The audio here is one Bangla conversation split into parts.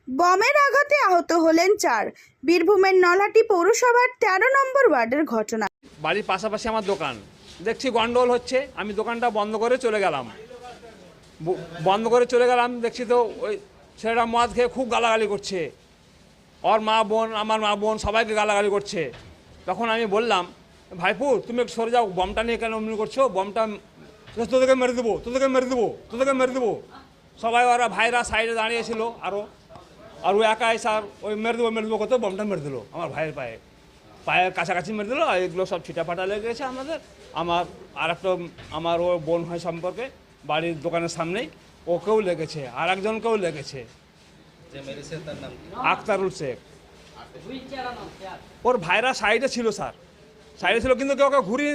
বমের আঘাতে আহত হলেন 4। বীরভূমের নলহাটি পৌরসভার 13 নম্বর ওয়ার্ডের ঘটনা। বাড়ির পাশাপাশি আমার দোকান, দেখছি গন্ডগোল হচ্ছে, আমি দোকানটা বন্ধ করে চলে গেলাম। দেখছি তো ওই ছেলেটা মদ খেয়ে খুব গালাগালি করছে, ওর মা বোন, আমার মা বোন সবাইকে গালাগালি করছে। তখন আমি বললাম, ভাইপু তুমি একটু সরে যাও, বমটা নিয়ে কেন অমনি করছো, বমটা তোদেরকে মেরে দেবো, তোদেরকে মেরে দেবো, তোদেরকে মেরে দেবো। সবাই ওরা ভাইরা সাইডে দাঁড়িয়েছিল, আর ও একাই স্যার ওই মেরে দেবো করতে বমটা মেরে দিল আমার ভাইয়ের পায়ের কাছাকাছি মেরে দিল। আর এগুলো সব ছিটাফাটা লেগেছে আমাদের। আমার ও বোন হয় সম্পর্কে, বাড়ির দোকানের সামনেই ওকেও লেগেছে, আর একজনকেও লেগেছে, আক্তারুল শেখ। ওর ভাইরা সাইডে ছিল স্যার, কিন্তু কেউ ওকে ঘুরিয়ে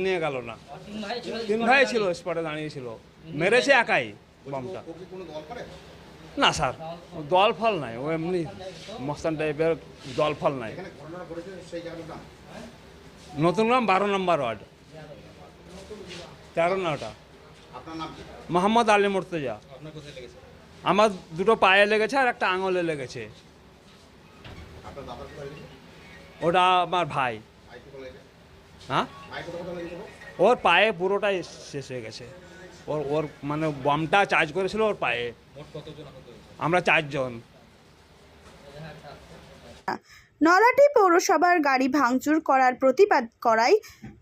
নিয়ে গেল না। 3 ভাই ছিল, স্পটে দাঁড়িয়েছিল, মেরেছে একাই বমটা। না স্যার, দল ফল নাই, ও এমনি মস্তান টাইপের, দল ফল নাই। নতুন গ্রাম 12 নম্বর ওয়ার্ড, 13 নটা। মোহাম্মদ আলী মুর্তজা। আমার দুটো পায়ে লেগেছে আর একটা আঙুলে লেগেছে। ওটা আমার ভাই। হ্যাঁ, ওর পায়ে পুরোটাই শেষ হয়ে গেছে। ওর মানে বমটা চার্জ করেছিল ওর পায়ে। আমরা 4 জন। নলহাটি পৌরসভার গাড়ি ভাঙচুর করার প্রতিবাদ করায়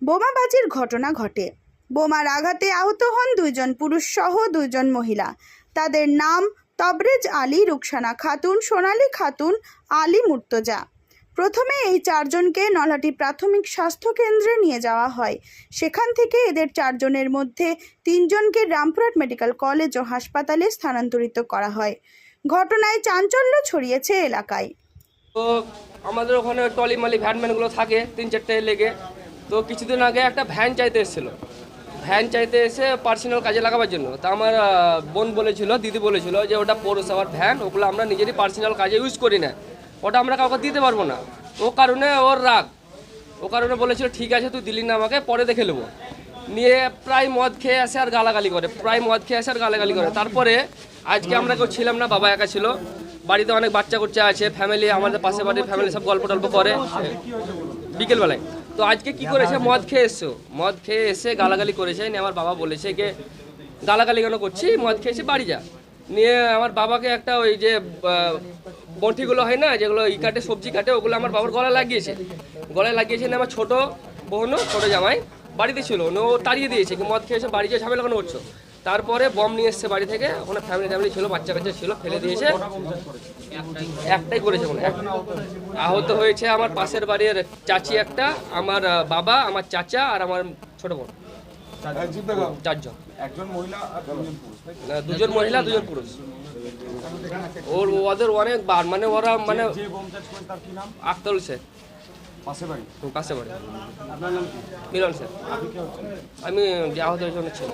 বোমাবাজির ঘটনা ঘটে। বোমার আঘাতে আহত হন 2 জন পুরুষ সহ 2 জন মহিলা। তাদের নাম তবরেজ আলী, রুকসানা খাতুন, সোনালী খাতুন, আলী মুর্তজা। প্রথমে এই 4 জনকে নলহাটি প্রাথমিক স্বাস্থ্য কেন্দ্রে নিয়ে যাওয়া হয়। সেখান থেকে এদের 4 জনের মধ্যে 3 জনকে রামপুরহাট মেডিকেল কলেজ ও হাসপাতালে স্থানান্তরিত করা হয়। ঘটনায় চাঞ্চল্য ছড়িয়েছে এলাকায়। তো আমাদের ওখানে টলিমালি ভ্যানম্যানগুলো থাকে 3-4টে লেগে। তো কিছুদিন আগে একটা ভ্যান চাইতে এসে পার্সোনাল কাজে লাগাবার জন্য। তা আমার বোন বলেছিল, দিদি বলেছিল যে ওটা পৌরসভার ভ্যান, ওগুলো আমরা নিজেরই পার্সোনাল কাজে ইউজ করি না, ওটা আমরা কাউকে দিতে পারবো না। ও কারণে ওর রাগ, ও কারণে বলেছিল ঠিক আছে তুই দিলি না আমাকে, পরে দেখে নেবো। নিয়ে প্রায় মদ খেয়ে আসে আর গালাগালি করে। তারপরে আজকে আমরা কেউ ছিলাম না, বাবা একা ছিল, বাড়িতে অনেক বাচ্চা কুচ্চা আছে, ফ্যামিলি, আমাদের পাশে বাড়ির ফ্যামিলি সব গল্প টল্প করে বিকেলবেলায়। তো আজকে কি করেছে, মদ খেয়ে এসে গালাগালি করেছে। নিয়ে আমার বাবা বলেছে যে গালাগালি কেন করছি, মদ খেয়েছে বাড়ি যা। নিয়ে আমার বাবাকে একটা ওই যে বঁটিগুলো হয় না, যেগুলো কাটে, সবজি কাটে, ওগুলো আমার বাবার গলায় লাগিয়েছে। নিয়ে আমার ছোটো বোন, ছোটো জামাই বাড়িতে ছিল, ও তাড়িয়ে দিয়েছে কি মদ খেয়েছে বাড়ি যেয়ে ঝামেলা কেন করছো। তারপরে বম নিয়ে এসছে বাড়ি থেকে, ওখানে ফ্যামিলি ছিল, বাচ্চা কাচ্চা ছিল, ফেলে দিয়েছে। একটাই করেছে, আহত হয়েছে আমার পাশের বাড়ির চাচি একটা, আমার বাবা, আমার চাচা আর আমার ছোট বোন। 4 জন, 2 জন মহিলা 2 জন পুরুষ। ওদের অনেকবার মানে ওরা মানে আক্তারুল শেখ, পাশে বাড়ি। মিলন স্যার, আমি আহত হয়েছে অনেক ছিল।